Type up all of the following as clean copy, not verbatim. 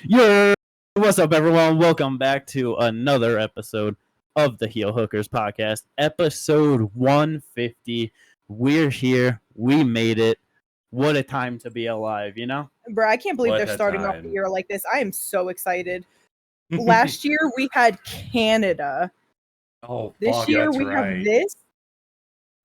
Yo, what's up, everyone? Welcome back to another episode of the Heel Hookers podcast, episode 150. We're here. We made it. What a time to be alive, you know? Bro, I can't believe they're starting off the year like this. I am so excited. Last year, we had Canada. Oh, this year, we have this.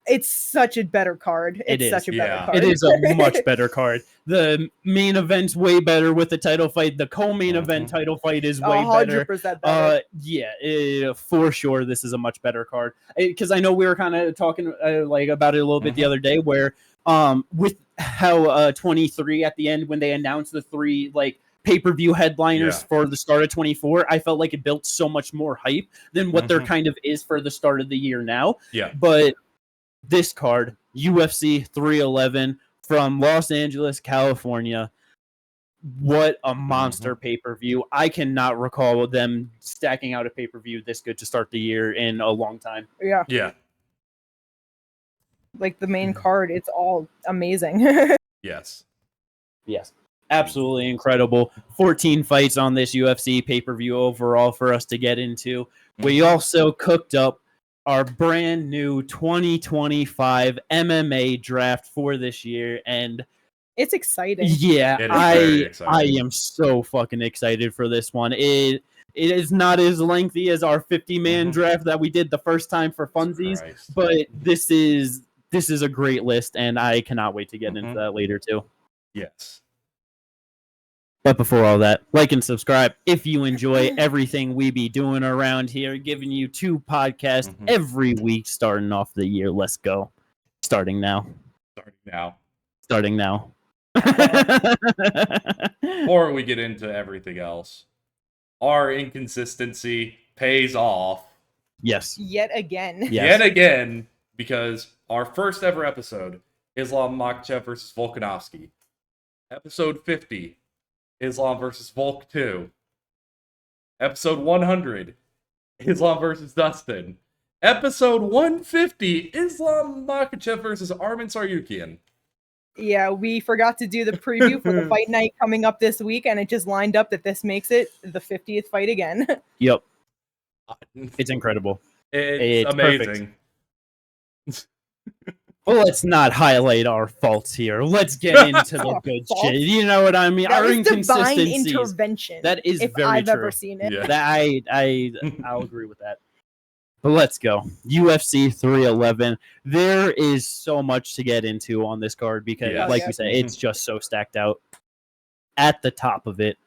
It's such a better card. It's such a better card. It is a much better card. The main event's way better with the title fight. The co-main event title fight is way 100% better. Yeah, for sure. This is a much better card. Because I know we were kind of talking about it a little bit the other day, where with how 23 at the end when they announced the three pay-per-view headliners for the start of 24, I felt like it built so much more hype than what there kind of is for the start of the year now. Yeah, but this card, UFC 311 from Los Angeles, California. What a monster pay-per-view. I cannot recall them stacking out a pay-per-view this good to start the year in a long time. Yeah. Like the main card, it's all amazing. Yes. Absolutely incredible. 14 fights on this UFC pay-per-view overall for us to get into. We also cooked up our brand new 2025 MMA draft for this year, and it's exciting. Yeah, I am so fucking excited for this one. It is not as lengthy as our 50-man draft that we did the first time for funsies, but this is a great list, and I cannot wait to get into that later too. Yes. But before all that, like and subscribe if you enjoy everything we be doing around here, giving you 2 podcasts every week starting off the year. Let's go. Starting now. Before we get into everything else, our inconsistency pays off. Yes. Yet again. Yet again, because our first ever episode, Islam Makhachev versus Volkanovski. Episode 50. Islam versus Volk 2. Episode 100, Islam versus Dustin. Episode 150, Islam Makhachev versus Arman Tsarukyan. Yeah, we forgot to do the preview for the fight night coming up this week, and it just lined up that this makes it the 50th fight again. Yep. It's incredible. It's amazing. Well, let's not highlight our faults here. Let's get into the good shit. You know what I mean? That our is divine inconsistencies. intervention. That is if very I've true. ever seen it. Yeah. I'll agree with that. But let's go. UFC 311. There is so much to get into on this card because, we said, it's just so stacked out. At the top of it,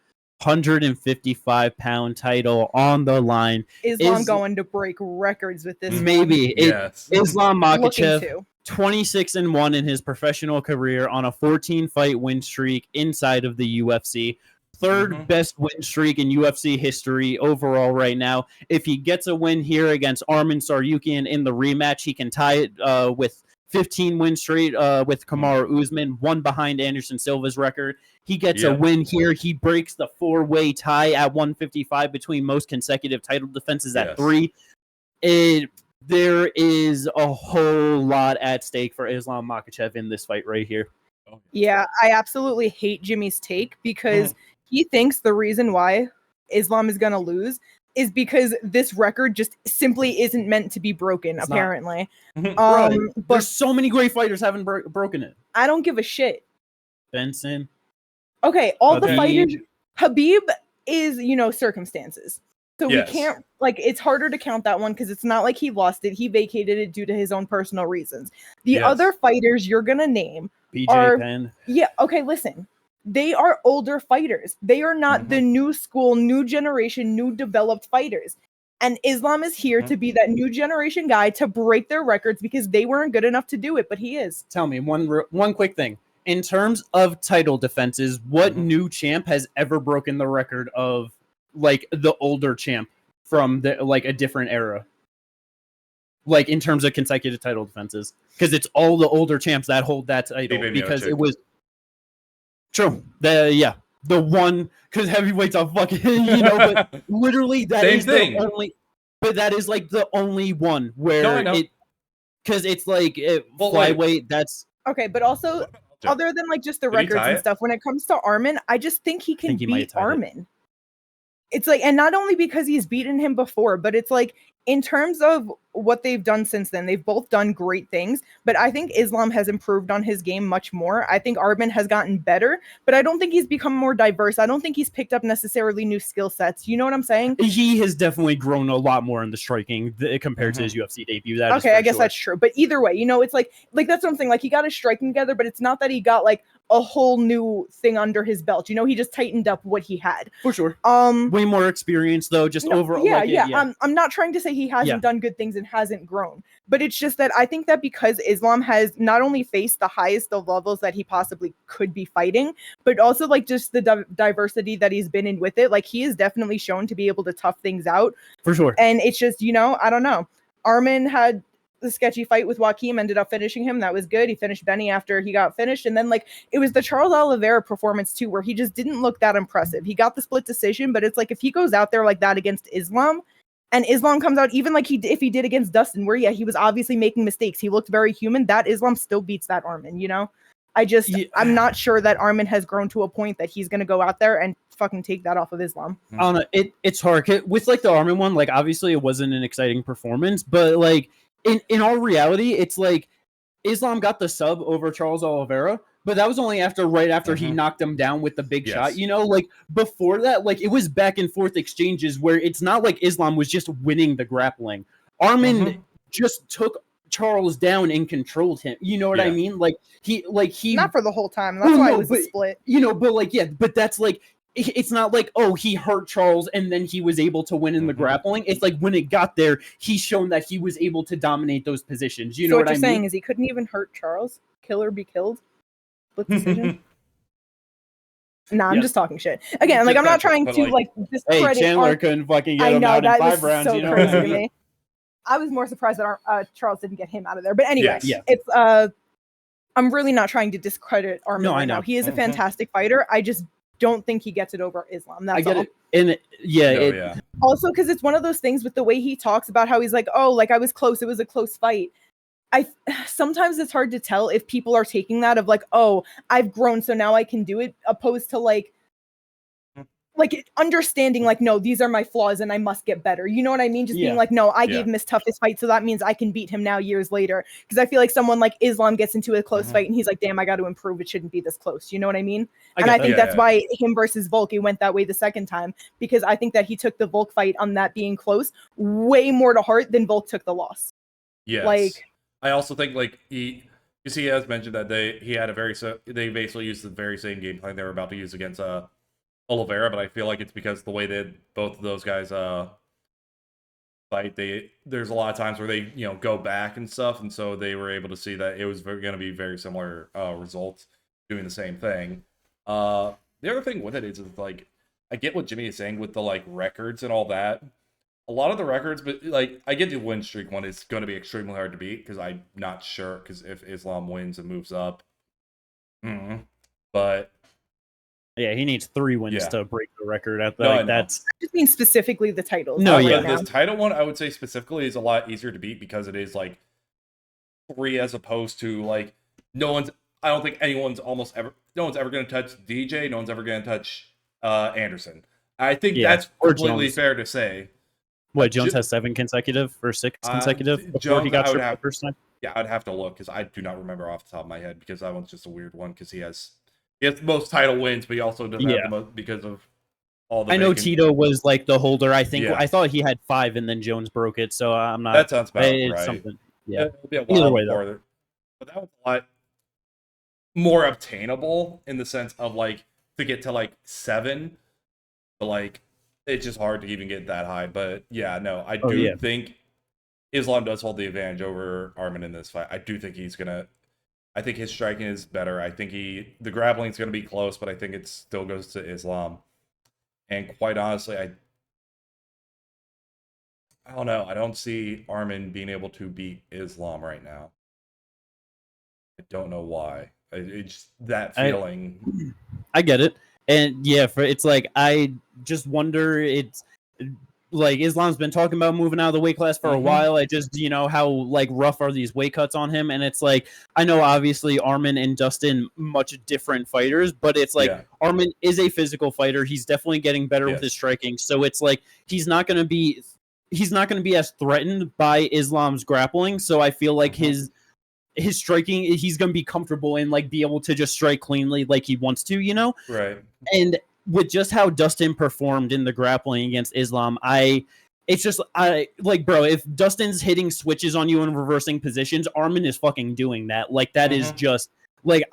155-pound title on the line. Islam going to break records with this. Maybe. Islam Makhachev, 26-1 in his professional career on a 14-fight win streak inside of the UFC. Third best win streak in UFC history overall right now. If he gets a win here against Arman Tsarukyan in the rematch, he can tie it with 15 wins straight with Kamaru Usman, one behind Anderson Silva's record. He gets a win here. He breaks the 4-way tie at 155 between most consecutive title defenses at 3. There is a whole lot at stake for Islam Makhachev in this fight right here. Yeah, I absolutely hate Jimmy's take because he thinks the reason why Islam is going to lose is because this record just simply isn't meant to be broken, apparently. But there's so many great fighters haven't broken it. I don't give a shit. Benson. Okay, all the fighters. Habib is, circumstances. So we can't, it's harder to count that one because it's not like he lost it. He vacated it due to his own personal reasons. The other fighters you're going to name BJ Penn. Yeah, okay, listen. They are older fighters. They are not the new school, new generation, new developed fighters. And Islam is here to be that new generation guy to break their records because they weren't good enough to do it, but he is. Tell me one quick thing. In terms of title defenses, what new champ has ever broken the record of the older champ from a different era? In terms of consecutive title defenses, because it's all the older champs that hold that title because it was true. The one, because heavyweights are fucking, but literally that is the only. But that is the only one where it, because it's flyweight. That's okay, but also other than just the records and stuff, when it comes to Arman, I just think he can beat Arman. it's like, and not only because he's beaten him before, but it's like in terms of what they've done since then, they've both done great things, but I think Islam has improved on his game much more. I think Arman has gotten better, but I don't think he's become more diverse. I don't think he's picked up necessarily new skill sets. You know what I'm saying? He has definitely grown a lot more in the striking compared to his UFC debut. That okay, I guess that's true. But either way, you know, it's like that's what I'm saying. Like, he got his striking together, but it's not that he got like a whole new thing under his belt. You know, he just tightened up what he had. For sure. Way more experience though, just overall. Yeah. I'm not trying to say he hasn't done good things and hasn't grown, but it's just that I think that because Islam has not only faced the highest of levels that he possibly could be fighting, but also like just the diversity that he's been in with it, like he is definitely shown to be able to tough things out. For sure. And it's just, you know, I don't know. Arman had the sketchy fight with Joaquim, ended up finishing him. That was good. He finished Benny after he got finished. And then like it was the Charles Oliveira performance too, where he just didn't look that impressive. He got the split decision, but it's like if he goes out there like that against Islam and Islam comes out even like if he did against Dustin, where he was obviously making mistakes, he looked very human, that Islam still beats that Arman, you know? I'm not sure that Arman has grown to a point that he's going to go out there and fucking take that off of Islam. I don't know. It's hard with like the Arman one. Like obviously it wasn't an exciting performance, but like in all reality, it's like Islam got the sub over Charles Oliveira, but that was only right after he knocked him down with the big shot. You know, like before that, like it was back and forth exchanges where it's not like Islam was just winning the grappling. Arman just took Charles down and controlled him. You know what I mean? Like he not for the whole time. That's why it was a split. You know, but like but that's like it's not like, oh, he hurt Charles and then he was able to win in the grappling. It's like when it got there, he's shown that he was able to dominate those positions. You know what I mean? What you're saying is he couldn't even hurt Charles? Kill or be killed? Split decision? Nah, I'm just talking shit. Again, like I'm not trying to like discredit. Hey, Chandler couldn't fucking get him out in 5 rounds. You know what I mean? I was more surprised that Charles didn't get him out of there. But anyway, it's I'm really not trying to discredit Arman right now. He is a fantastic fighter. I just don't think he gets it over Islam. That's all. And also because it's one of those things with the way he talks about how he's like, oh, like I was close. It was a close fight. Sometimes it's hard to tell if people are taking that of like, oh, I've grown, so now I can do it, opposed to like understanding like, no, these are my flaws and I must get better. You know what I mean? Just being like, no, I gave him his toughest fight, so that means I can beat him now years later. Because I feel like someone like Islam gets into a close fight and he's like, damn, I got to improve. It shouldn't be this close. You know what I mean? I think that's why him versus Volk, it went that way the second time, because I think that he took the Volk fight on that being close way more to heart than Volk took the loss. Yes. Like, I also think like he has mentioned that they basically used the very same game plan they were about to use against Oliveira, but I feel like it's because the way that both of those guys fight, there's a lot of times where they go back and stuff, and so they were able to see that it was going to be very similar results doing the same thing. The other thing with it is like I get what Jimmy is saying with the like records and all that. A lot of the records, but like I get the win streak one is going to be extremely hard to beat because I'm not sure because if Islam wins and moves up, but. Yeah, he needs 3 wins to break the record. That's. I just mean specifically the titles. No, this title one I would say specifically is a lot easier to beat because it is like 3 as opposed to like I don't think no one's ever going to touch DJ. No one's ever going to touch Anderson. I think that's completely fair to say. What, Jones has 7 consecutive or 6 consecutive before Jones, he got stripped the first time? Yeah, I'd have to look because I do not remember off the top of my head because that one's just a weird one because he has the most title wins, but he also doesn't have the most because of all the. I know Tito was like the holder. I think I thought he had 5 and then Jones broke it. So I'm not. That sounds about right. Something. Yeah. It'll be a while before, but that was a lot more obtainable in the sense of like to get to like 7, but like. It's just hard to even get that high, but yeah, no, I do think Islam does hold the advantage over Arman in this fight. I do think I think his striking is better. I think the grappling is gonna be close, but I think it still goes to Islam. And quite honestly, I don't know. I don't see Arman being able to beat Islam right now. I don't know why. It's that feeling. I get it. And yeah, it's like I just wonder. like Islam's been talking about moving out of the weight class for a while. I just, how like rough are these weight cuts on him? And it's like, I know obviously Arman and Dustin, much different fighters, but it's like Arman is a physical fighter. He's definitely getting better with his striking. So it's like, he's not going to be as threatened by Islam's grappling. So I feel like his striking, he's going to be comfortable and like be able to just strike cleanly like he wants to, Right. And with just how Dustin performed in the grappling against Islam, bro, if Dustin's hitting switches on you and reversing positions, Arman is fucking doing that. Like that is just like,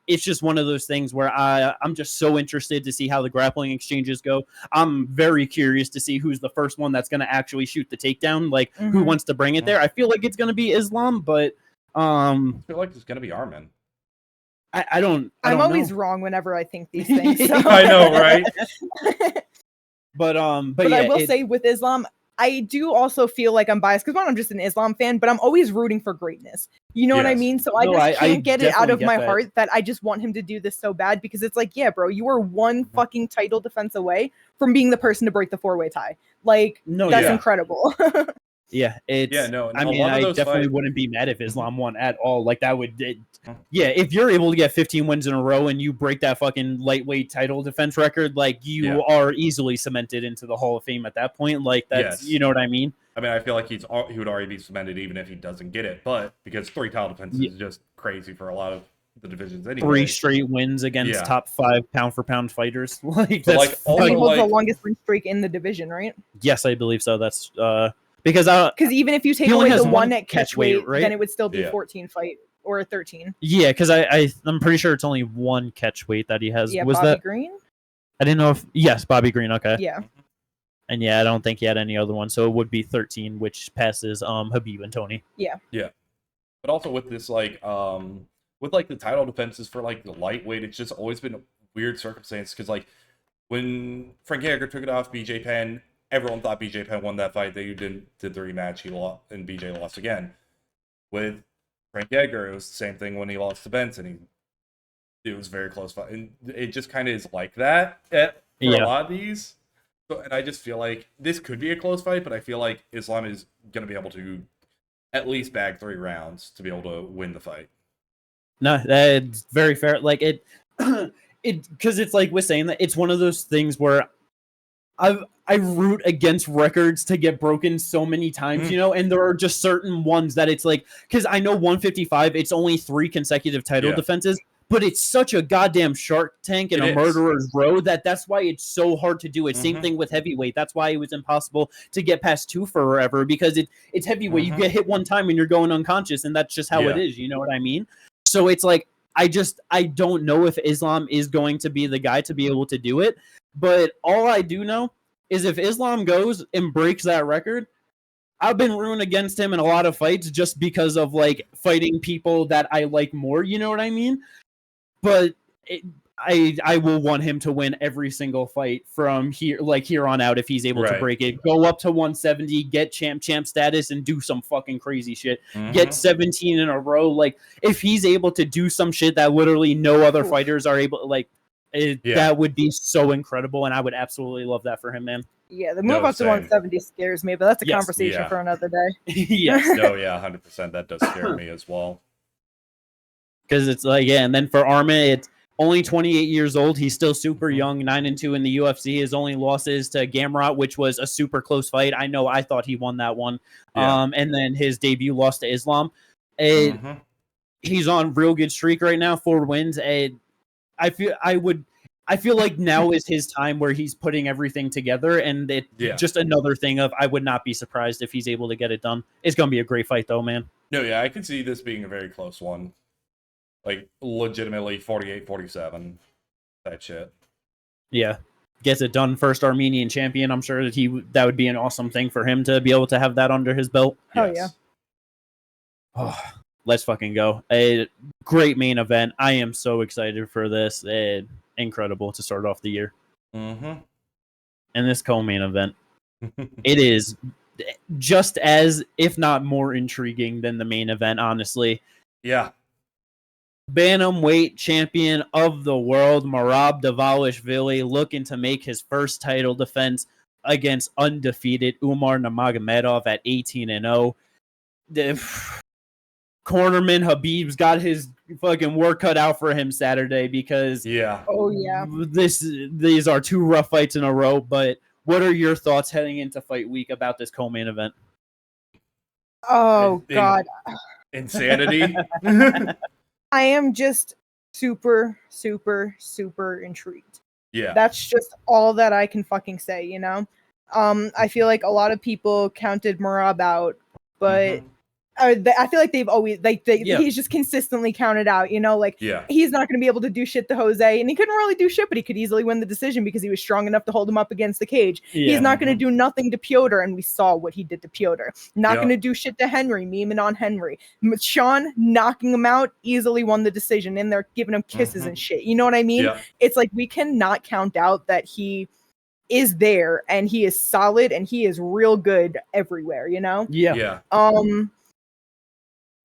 it's just one of those things where I'm just so interested to see how the grappling exchanges go. I'm very curious to see who's the first one that's going to actually shoot the takedown. Like who wants to bring it there. I feel like it's going to be Islam, but I feel like it's going to be Arman. I'm always wrong whenever I think these things. So. I know, right? but yeah, I will say with Islam, I do also feel like I'm biased because I'm just an Islam fan, but I'm always rooting for greatness. You know what I mean? So I can't get it out of my heart that I just want him to do this so bad because it's like, yeah, bro, you are one fucking title defense away from being the person to break the 4-way tie. Like, that's incredible. Yeah, I definitely wouldn't be mad if Islam won at all. Like that would, if you're able to get 15 wins in a row and you break that fucking lightweight title defense record, like you are easily cemented into the Hall of Fame at that point. Like that's, you know what I mean? I mean, I feel like he would already be cemented even if he doesn't get it, but because 3 title defenses is just crazy for a lot of the divisions anyway. 3 straight wins against top 5 pound for pound fighters. Like that's he holds the longest win streak in the division, right? Yes, I believe so. That's because even if you take away the one at catch weight, right? then it would still be 14 fight or 13. Yeah, because I'm pretty sure it's only 1 catch weight that he has. Yeah, was Bobby that Green? I didn't know if Bobby Green. Okay. Yeah. And I don't think he had any other one, so it would be 13, which passes Khabib and Tony. Yeah. Yeah. But also with this with the title defenses for the lightweight, it's just always been a weird circumstance because when Frank Yeager took it off BJ Penn, everyone thought BJ Penn won that fight. They did the rematch. He lost, and BJ lost again. With Frank Yeager, it was the same thing when he lost to Benson. It was a very close fight, and it just kind of is like that for a lot of these. So, and I just feel like this could be a close fight, but I feel like Islam is going to be able to at least bag 3 rounds to be able to win the fight. No, that's very fair. Like it because it's like we're saying that it's one of those things where I root against records to get broken so many times, and there are just certain ones that it's like, because I know 155, it's only 3 consecutive title defenses, but it's such a goddamn Shark Tank and murderer's row that's why it's so hard to do it. Same thing with heavyweight. That's why it was impossible to get past 2 forever, because it's heavyweight. You get hit one time and you're going unconscious, and that's just how it is. You know what I mean? So it's like, I don't know if Islam is going to be the guy to be able to do it, but all I do know is if Islam goes and breaks that record, I've been rooting against him in a lot of fights just because of fighting people that I like more, you know what I mean? But I will want him to win every single fight from here on out if he's able to break it. Go up to 170, get champ status, and do some fucking crazy shit. Get 17 in a row. If he's able to do some shit that literally no other fighters are able, that would be so incredible, and I would absolutely love that for him, man. Yeah, the move up to 170 scares me, but that's a conversation for another day. Yes. No, 100%. That does scare me as well. Because it's and then for Arman, it's only 28 years old. He's still super young, 9-2 in the UFC. His only losses to Gamrot, which was a super close fight. I know I thought he won that one. And then his debut loss to Islam. He's on real good streak right now, 4 wins. I feel like now is his time where he's putting everything together, and just another thing of I would not be surprised if he's able to get it done. It's going to be a great fight, though, man. No, I can see this being a very close one. Legitimately 48-47. That shit. Yeah. Gets it done. First Armenian champion. I'm sure that would be an awesome thing for him to be able to have that under his belt. Oh, yeah. Oh, let's fucking go. A great main event. I am so excited for this. Incredible to start off the year. And this co-main event, it is just as, if not more intriguing than the main event, honestly. Yeah. Bantamweight champion of the world, Merab Dvalishvili, looking to make his first title defense against undefeated Umar Nurmagomedov at 18-0. The cornerman Habib's got his fucking work cut out for him Saturday because these are 2 rough fights in a row. But what are your thoughts heading into fight week about this co-main event? Oh God, insanity. I am just super intrigued. Yeah, that's just all that I can fucking say, you know. I feel like a lot of people counted Merab out, but I feel like they've always he's just consistently counted out, you know, like he's not going to be able to do shit to Jose, and he couldn't really do shit, but he could easily win the decision because he was strong enough to hold him up against the cage. He's not going to do nothing to Piotr, and we saw what he did to Piotr. Not going to do shit to Henry, memeing on Henry. Sean knocking him out, easily won the decision, and they're giving him kisses and shit. You know what I mean? It's like we cannot count out that he is there, and he is solid, and he is real good everywhere, you know?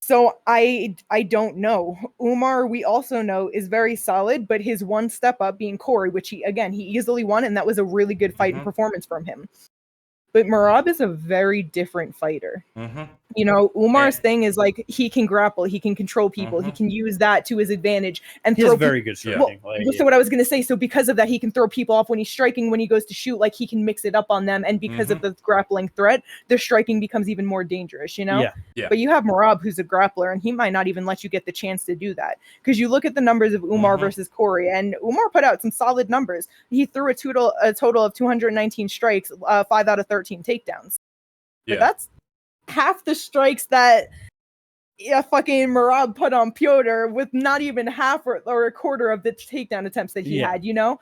So I don't know. Umar, we also know, is very solid, but his one step up being Corey, which he easily won, and that was a really good fight and performance from him. But Merab is a very different fighter. You know, Umar's thing is like he can grapple, he can control people, he can use that to his advantage and throw. He has very good striking. So what I was going to say, so because of that, he can throw people off when he's striking. When he goes to shoot, like he can mix it up on them, and because of the grappling threat, their striking becomes even more dangerous. You know. But you have Merab, who's a grappler, and he might not even let you get the chance to do that because you look at the numbers of Umar versus Corey, and Umar put out some solid numbers. He threw a total of 219 strikes, 5 out of 13 takedowns. But that's half the strikes that fucking Merab put on Piotr, with not even half or a quarter of the takedown attempts that he had, you know?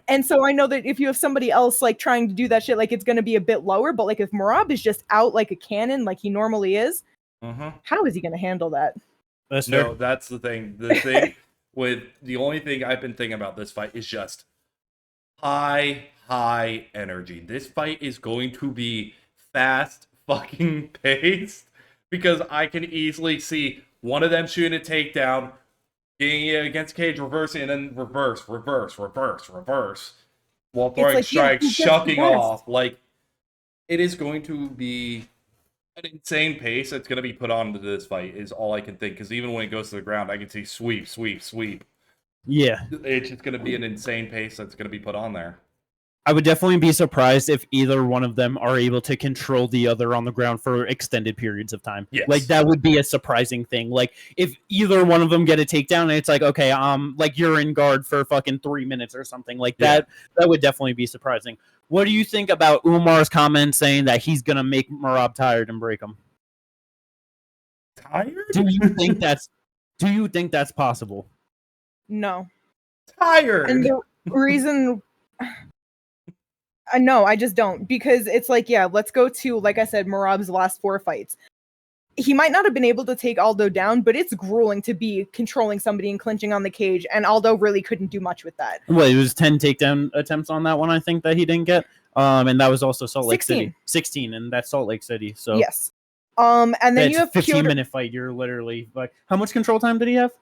And so I know that if you have somebody else like trying to do that shit, like it's going to be a bit lower, but like if Merab is just out like a cannon, like he normally is, how is he going to handle that? That's the thing. The thing with the only thing I've been thinking about this fight is just high energy. This fight is going to be fast fucking paced because I can easily see one of them shooting a takedown, getting it against cage, reversing, and then reverse while throwing strikes, shucking off. Like, it is going to be an insane pace that's going to be put onto this fight is all I can think, because even when it goes to the ground, I can see sweep. Yeah. It's just going to be an insane pace that's going to be put on there. I would definitely be surprised if either one of them are able to control the other on the ground for extended periods of time. Like, that would be a surprising thing. Like, if either one of them get a takedown and it's like, okay, like you're in guard for fucking 3 minutes or something like that, that would definitely be surprising. What do you think about Umar's comment saying that he's going to make Merab tired and break him? Tired? Do you think that's possible? No. Tired. And the reason... No, I just don't, because it's like, let's go to, like I said, Merab's last 4 fights. He might not have been able to take Aldo down, but it's grueling to be controlling somebody and clinching on the cage, and Aldo really couldn't do much with that. Well, it was 10 takedown attempts on that one, I think, that he didn't get. And that was also Salt Lake City. 16, and that's Salt Lake City. So yes. And then you have 15-minute fight. You're literally like, how much control time did he have?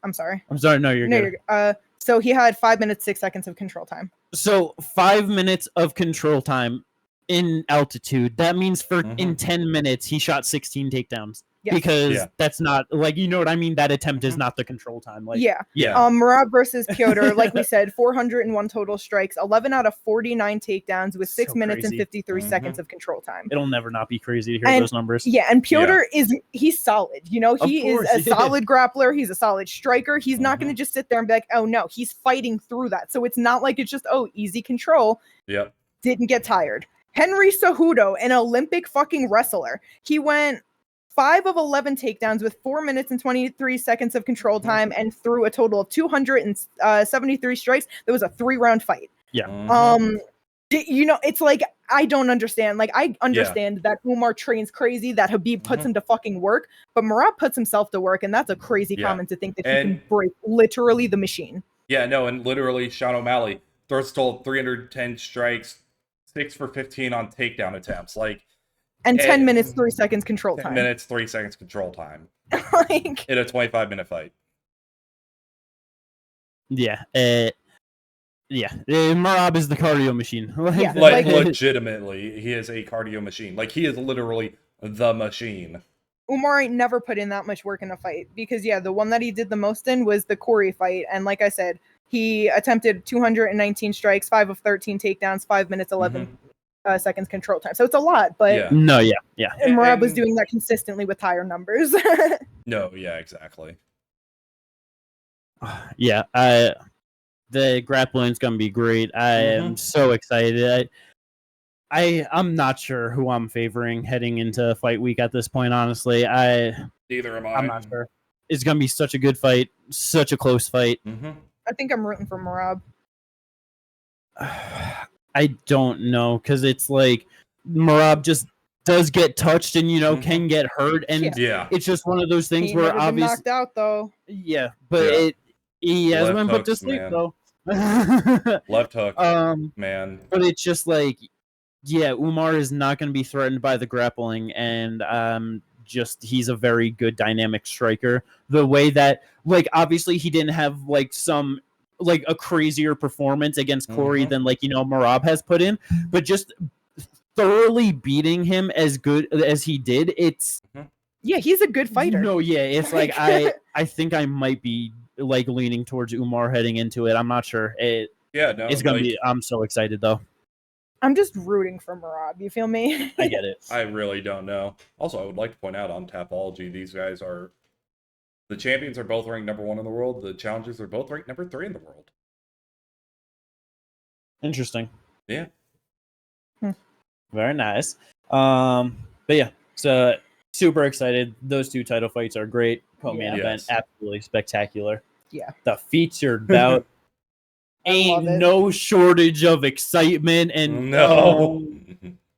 I'm sorry. No, you're good. So he had 5 minutes, 6 seconds of control time. So 5 minutes of control time in altitude. That means in 10 minutes, he shot 16 takedowns. Yes. Because that's not, like, you know what I mean? That attempt is not the control time. Like, Merab versus Piotr, like we said, 401 total strikes, 11 out of 49 takedowns with 6 minutes and 53 seconds of control time. It'll never not be crazy to hear those numbers. Yeah, and Piotr he's solid. You know, he is a solid grappler. He's a solid striker. He's not going to just sit there and be like, oh no, he's fighting through that. So it's not like it's just, easy control. Yep. Didn't get tired. Henry Cejudo, an Olympic fucking wrestler. He went 5 of 11 takedowns with 4 minutes and 23 seconds of control time and threw a total of 273 strikes. There was a 3-round fight. Yeah. You know, it's like, I don't understand. Like, I understand that Umar trains crazy, that Habib puts him to fucking work, but Merab puts himself to work, and that's a crazy comment to think that he can break literally the machine. Yeah, no, and literally Sean O'Malley throws total 310 strikes, 6 for 15 on takedown attempts. Like, and 10 minutes, 3 seconds control 10 time. 10 minutes, 3 seconds control time. Like, in a 25-minute fight. Yeah. Yeah, Merab is the cardio machine. Yeah, like legitimately, he is a cardio machine. Like, he is literally the machine. Umar ain't never put in that much work in a fight because, yeah, the one that he did the most in was the Corey fight. And like I said, he attempted 219 strikes, 5 of 13 takedowns, 5 minutes, 11 seconds control time. So it's a lot, but Yeah. No, yeah. And Merab was doing that consistently with higher numbers. No, yeah, exactly. Yeah, the grappling's gonna be great. I am so excited. I'm not sure who I'm favoring heading into fight week at this point. Honestly, neither am I. I'm not sure. It's gonna be such a good fight, such a close fight. I think I'm rooting for Merab. I don't know because it's like Merab just does get touched and can get hurt, and it's just one of those things where obviously knocked out though. Yeah, but he has been put to sleep though. Left hook, man. But it's just like, Umar is not going to be threatened by the grappling, and he's a very good dynamic striker. The way that, like, obviously he didn't have some a crazier performance against Corey than Merab has put in, but just thoroughly beating him as good as he did, it's he's a good fighter. No, it's like I think I might be leaning towards Umar heading into it. I'm not sure. It's gonna be. I'm so excited though. I'm just rooting for Merab. You feel me? I get it. I really don't know. Also, I would like to point out on Tapology, these guys the champions are both ranked number 1 in the world. The challengers are both ranked number 3 in the world. Interesting. Yeah. Very nice. But yeah, so super excited. Those 2 title fights are great. Co-main event, absolutely spectacular. Yeah. The featured bout. Ain't no shortage of excitement and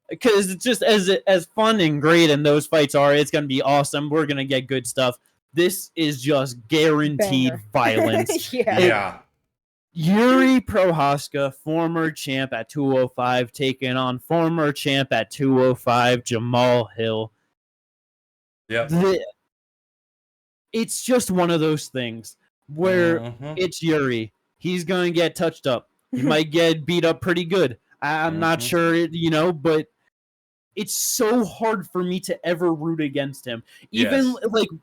because it's just as fun and great and those fights are, it's gonna be awesome. We're gonna get good stuff. This is just guaranteed violence. Yeah. Jiri Prochazka, former champ at 205, taking on former champ at 205, Jamahal Hill. Yeah. It's just one of those things where it's Jiri. He's going to get touched up. He might get beat up pretty good. I'm not sure, but it's so hard for me to ever root against him. Even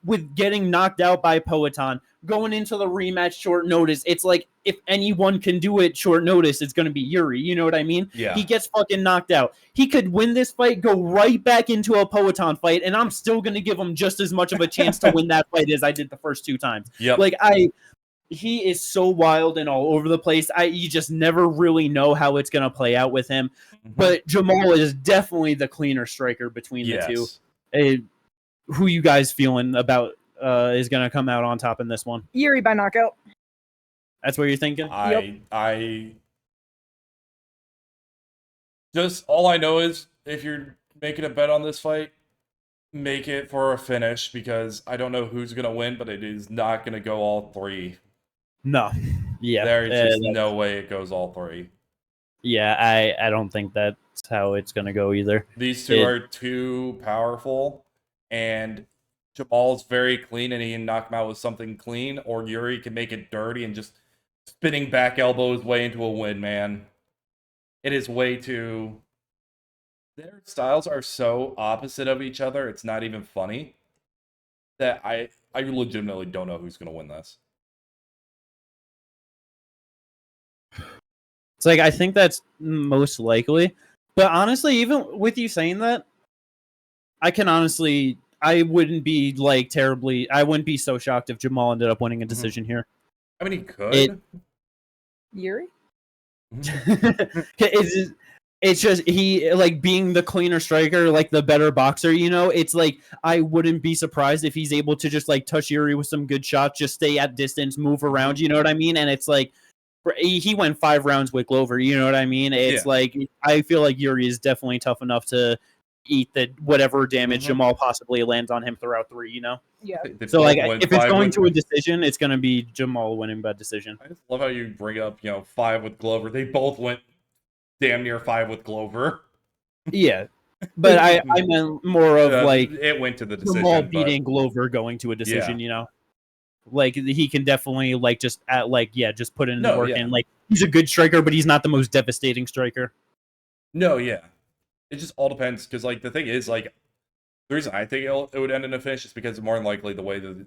with getting knocked out by Payton, going into the rematch short notice, it's like if anyone can do it short notice, it's going to be Jiri. You know what I mean? Yeah. He gets fucking knocked out. He could win this fight, go right back into a Payton fight, and I'm still going to give him just as much of a chance to win that fight as I did the first 2 times. Yep. He is so wild and all over the place. You just never really know how it's going to play out with him. But Jamahal is definitely the cleaner striker between the 2. Who you guys feeling about is going to come out on top in this one? Jiri by knockout. That's what you're thinking? I just, all I know is if you're making a bet on this fight, make it for a finish, because I don't know who's going to win, but it is not going to go all 3. No. Yeah. There's just no way it goes all 3. Yeah, I don't think that's how it's going to go either. These 2 are too powerful, and Jamal's very clean, and he can knock him out with something clean, or Jiri can make it dirty and just spinning back elbow his way into a win, man. It is way too... Their styles are so opposite of each other, it's not even funny, that I legitimately don't know who's going to win this. It's like, I think that's most likely. But honestly, even with you saying that, I wouldn't be I wouldn't be so shocked if Jamahal ended up winning a decision here. I mean, he could. Jiri? It's just he being the cleaner striker, the better boxer, it's like I wouldn't be surprised if he's able to just touch Jiri with some good shots, just stay at distance, move around, you know what I mean? And it's like he went 5 rounds with Glover, you know what I mean? It's I feel like Jiri is definitely tough enough to eat whatever damage Jamahal possibly lands on him throughout 3, Yeah. So if it's going to a decision, it's going to be Jamahal winning by decision. I just love how you bring up 5 with Glover. They both went damn near 5 with Glover. Yeah, but I meant more of it went to the decision. Jamahal beating Glover going to a decision, Like he can definitely like just just put in the work yeah. and like he's a good striker, but he's not the most devastating striker. No, yeah. It just all depends because like the thing is like the reason I think it would end in a finish is because more than likely the way that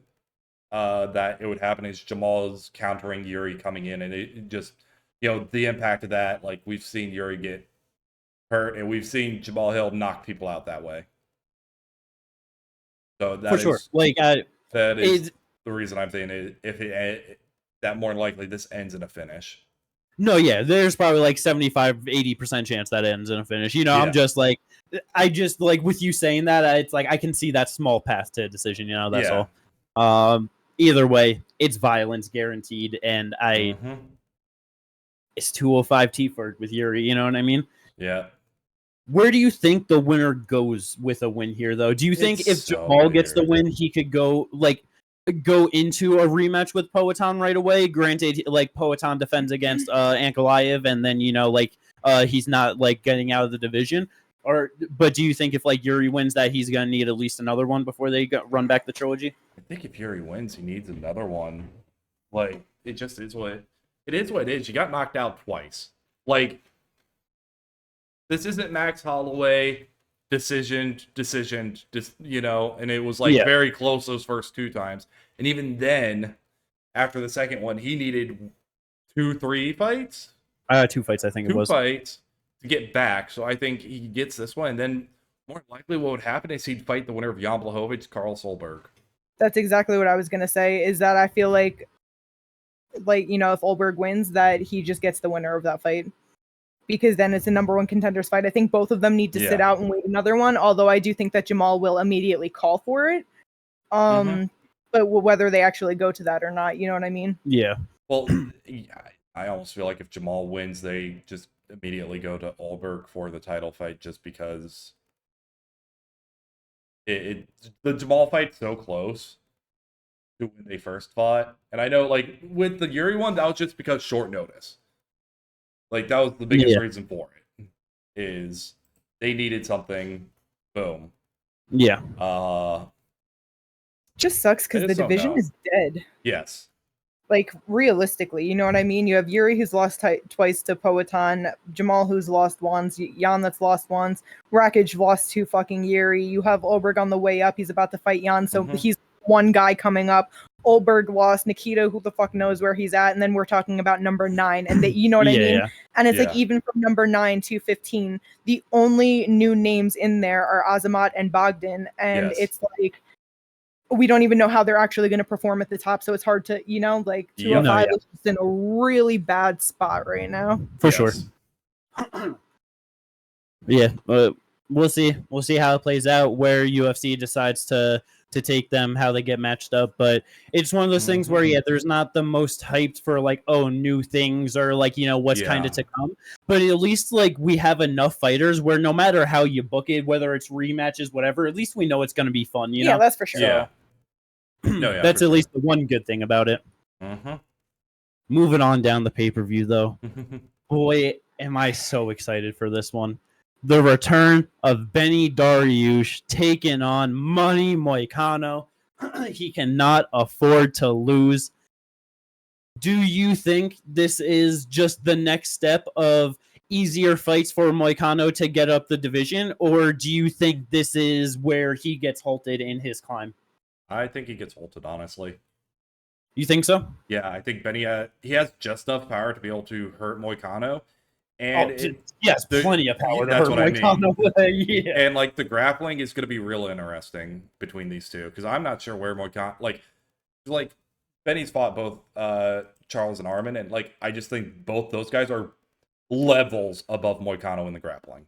that it would happen is Jamal's countering Jiri coming in, and it just the impact of that, like we've seen Jiri get hurt and we've seen Jamal Hill knock people out that way. So that for sure, that is the reason I'm saying that more than likely this ends in a finish. No, yeah, there's probably like 75-80% chance that ends in a finish. I'm just like, with you saying that, it's like I can see that small path to a decision. That's all. Either way, it's violence guaranteed, and it's 205 T-Ford with Jiri. You know what I mean? Yeah. Where do you think the winner goes with a win here, though? Do you think if Jamal gets the win, he could go into a rematch with Payton right away? Granted, like Payton defends against Ankalaev, and then he's not like getting out of the division. But do you think if like Jiri wins that he's gonna need at least another one before they run back the trilogy? I think if Jiri wins, he needs another one. Like it just is what it is. What it is. You got knocked out twice. Like this isn't Max Holloway decision, and it was like very close those first two times. And even then, after the second one, he needed 2-3 fights. 2 fights, I think it was. 2 fights to get back. So I think he gets this one, and then more likely what would happen is he'd fight the winner of Jan Blachowicz, Carl Solberg. That's exactly what I was gonna say. Is that I feel like if Olberg wins, that he just gets the winner of that fight. Because then it's a number one contenders fight. I think both of them need to sit out and wait another one. Although I do think that Jamal will immediately call for it. But whether they actually go to that or not, you know what I mean? Yeah. Well, I almost feel like if Jamal wins, they just immediately go to Olberg for the title fight, just because the Jamal fight's so close to when they first fought. And I know, like with the Jiri one, that was just because short notice. Like, that was the biggest reason for it, is they needed something. Boom. Yeah. Just sucks because the division is dead. Yes. Like, realistically, you know what I mean? You have Jiri, who's lost twice to Payton, Jamal, who's lost once, Jan, that's lost once, Rakic lost to fucking Jiri. You have Olberg on the way up. He's about to fight Jan, so he's one guy coming up. Olberg lost. Nikita, who the fuck knows where he's at? And then we're talking about number 9. And you know what I mean? Yeah. And it's like, even from number 9 to 15, the only new names in there are Azamat and Bogdan. And it's like, we don't even know how they're actually going to perform at the top. So it's hard to, 205 is just in a really bad spot right now. For sure. We'll see. We'll see how it plays out, where UFC decides to take them, how they get matched up. But it's one of those things where, there's not the most hyped for like, new things or like, what's kind of to come. But at least like we have enough fighters where no matter how you book it, whether it's rematches, whatever, at least we know it's going to be fun. You know? Yeah, that's for sure. Yeah. That's at least the one good thing about it. Moving on down the pay-per-view, though. Boy, am I so excited for this one. The return of Benny Dariush taking on Money Moicano. He cannot afford to lose. Do you think this is just the next step of easier fights for Moicano to get up the division, or do you think this is where he gets halted in his climb? I think he gets halted, honestly. You think so? Yeah, I think Benny, he has just enough power to be able to hurt Moicano. And yes, plenty of power to hurt Moicano. Yeah. And like the grappling is going to be real interesting between these two, because I'm not sure where Moicano, like Benny's fought both Charles and Arman, and like I just think both those guys are levels above Moicano in the grappling.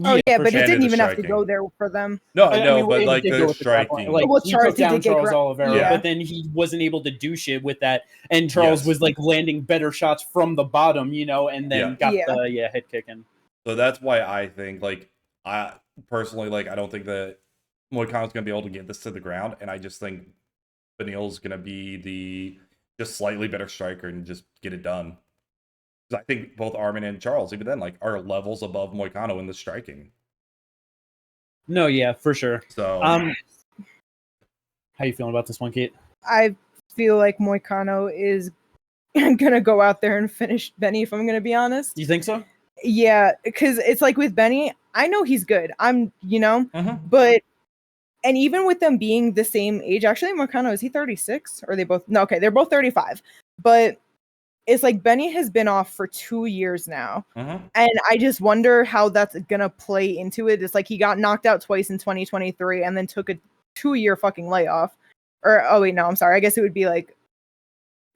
Oh yeah, but it didn't even have to go there for them. No, I know, but like the striking. He took down Charles Oliveira, but then he wasn't able to do shit with that. And Charles was like landing better shots from the bottom, and then got the head kicking. So that's why I think, like, I personally, like, I don't think that Moicano's gonna be able to get this to the ground, and I just think Beneil's gonna be the just slightly better striker and just get it done. I think both Arman and Charles, even then, like, are levels above Moicano in the striking. No, yeah, for sure. So, how you feeling about this one, Kate? I feel like Moicano is gonna go out there and finish Benny, if I'm gonna be honest. You think so? Yeah, because it's like with Benny, I know he's good. But and even with them being the same age, actually, Moicano, is he 36? Or are they both? No, okay, they're both 35. But it's like Benny has been off for 2 years now. And I just wonder how that's gonna play into it. It's like he got knocked out twice in 2023 and then took a 2-year fucking layoff. Or, oh wait, no, I'm sorry. I guess it would be like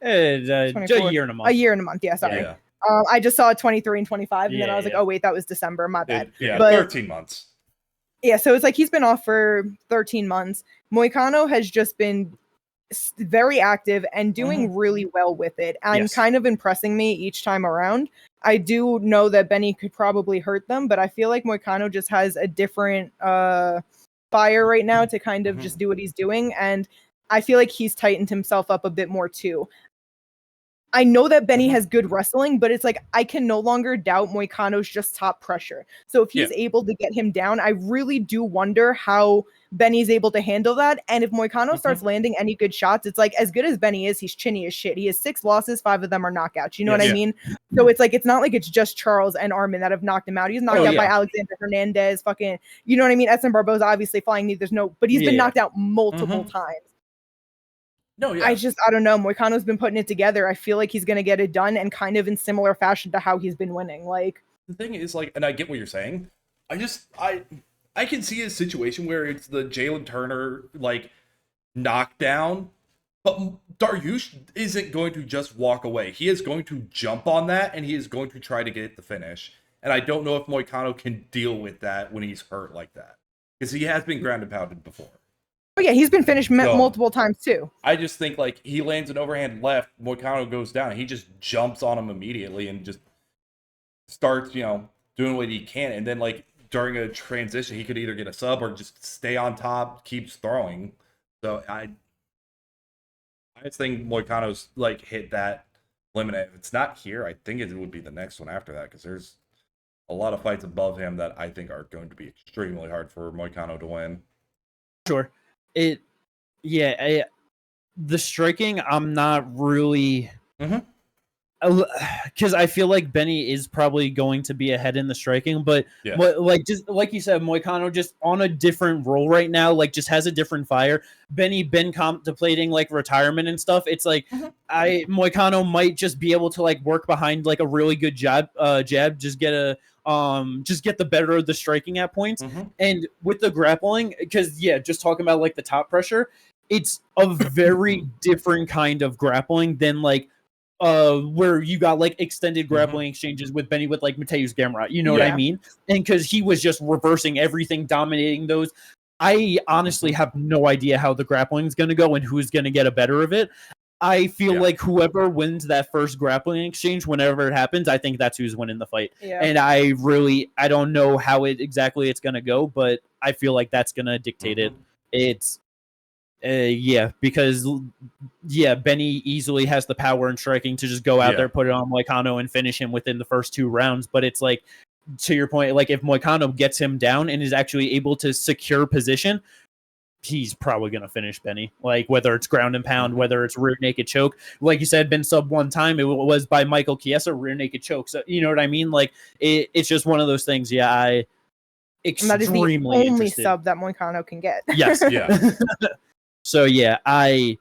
a year and a month. A year and a month, yeah, sorry. Yeah. I just saw 23 and 25, and then I was like, oh wait, that was December, my bad. But 13 months. Yeah, so it's like he's been off for 13 months. Moicano has just been very active and doing really well with it, and kind of impressing me each time around. I do know that Benny could probably hurt them, but I feel like Moicano just has a different fire right now to kind of just do what he's doing, and I feel like he's tightened himself up a bit more too. I know that Benny has good wrestling, but it's like I can no longer doubt Moicano's just top pressure. So if he's able to get him down, I really do wonder how Benny's able to handle that. And if Moicano starts landing any good shots, it's like, as good as Benny is, he's chinny as shit. He has 6 losses, 5 of them are knockouts. You know what I mean? So it's like, it's not like it's just Charles and Arman that have knocked him out. He's knocked out by Alexander Hernandez, fucking, you know what I mean? Edson Barboza obviously flying knee. But he's been knocked out multiple times. No, yeah. I don't know. Moicano's been putting it together. I feel like he's going to get it done, and kind of in similar fashion to how he's been winning. Like, the thing is, like, and I get what you're saying. I can see a situation where it's the Jalen Turner, like, knockdown, but Dariush isn't going to just walk away. He is going to jump on that, and he is going to try to get the finish. And I don't know if Moicano can deal with that when he's hurt like that, because he has been ground and pounded before. Oh yeah, he's been finished multiple times too. I just think, like, he lands an overhand left, Moicano goes down, and he just jumps on him immediately and just starts, doing what he can. And then, like, during a transition, he could either get a sub or just stay on top, keeps throwing. So I just think Moicano's, like, hit that limit. If it's not here, I think it would be the next one after that, because there's a lot of fights above him that I think are going to be extremely hard for Moicano to win. Sure. The striking, I'm not really, because I feel like Benny is probably going to be ahead in the striking, but just like you said, Moicano just on a different role right now, like, just has a different fire. Benny been contemplating, like, retirement and stuff. It's like Moicano might just be able to, like, work behind, like, a really good jab, just get the better of the striking at points. And with the grappling, because just talking about, like, the top pressure, it's a very different kind of grappling than, like, where you got, like, extended grappling exchanges with Benny with, like, Mateusz Gamrot, you know what I mean? And because he was just reversing everything, dominating those. I honestly have no idea how the grappling is going to go and who's going to get a better of it. I feel like whoever wins that first grappling exchange, whenever it happens, I think that's who's winning the fight. And I don't know how exactly it's going to go, but I feel like that's going to dictate it. It's, because Benny easily has the power and striking to just go out there, put it on Moicano, and finish him within the first 2 rounds. But it's like, to your point, like, if Moicano gets him down and is actually able to secure position, he's probably going to finish Benny, like, whether it's ground and pound, whether it's rear naked choke. Like you said, been sub one time. It was by Michael Chiesa, rear naked choke. So, you know what I mean? Like, it's just one of those things. Yeah, I extremely and that is the only interested. Sub that Moicano can get. Yes. So, I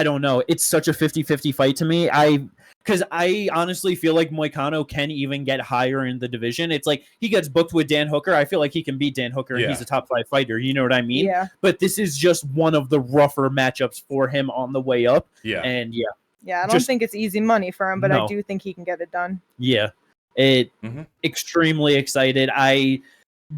don't know. It's such a 50-50 fight to me. Because I honestly feel like Moicano can even get higher in the division. It's like he gets booked with Dan Hooker. I feel like he can beat Dan Hooker, and he's a top 5 fighter. You know what I mean? Yeah. But this is just one of the rougher matchups for him on the way up. And I don't think it's easy money for him, but I do think he can get it done. Extremely excited. I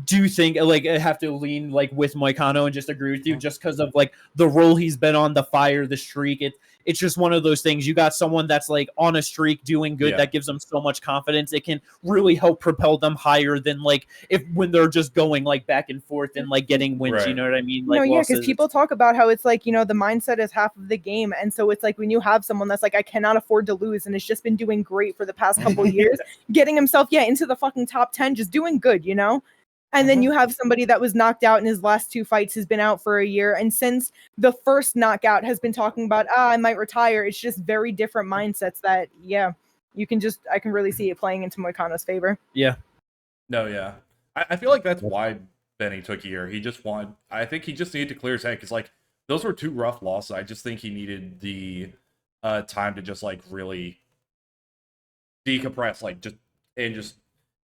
do think, like, I have to lean, like, with Moicano and just agree with you, just because of, like, the role he's been on, the fire, the streak. It's just one of those things. You got someone that's, like, on a streak doing good, that gives them so much confidence. It can really help propel them higher than, like, when they're just going, like, back and forth and, like, getting wins. You know what I mean? Like, because people talk about how it's like, the mindset is half of the game. And so it's like, when you have someone that's like, I cannot afford to lose, and has just been doing great for the past couple years, getting himself into the fucking top 10, just doing good, And then you have somebody that was knocked out in his last 2 fights has been out for a year. And since the first knockout has been talking about, I might retire. It's just very different mindsets that, I can really see it playing into Moicano's favor. Yeah. No, yeah. I feel like that's why Benny took a year. I think he just needed to clear his head because, like, those were 2 rough losses. I just think he needed the time to just, like, really decompress, like, just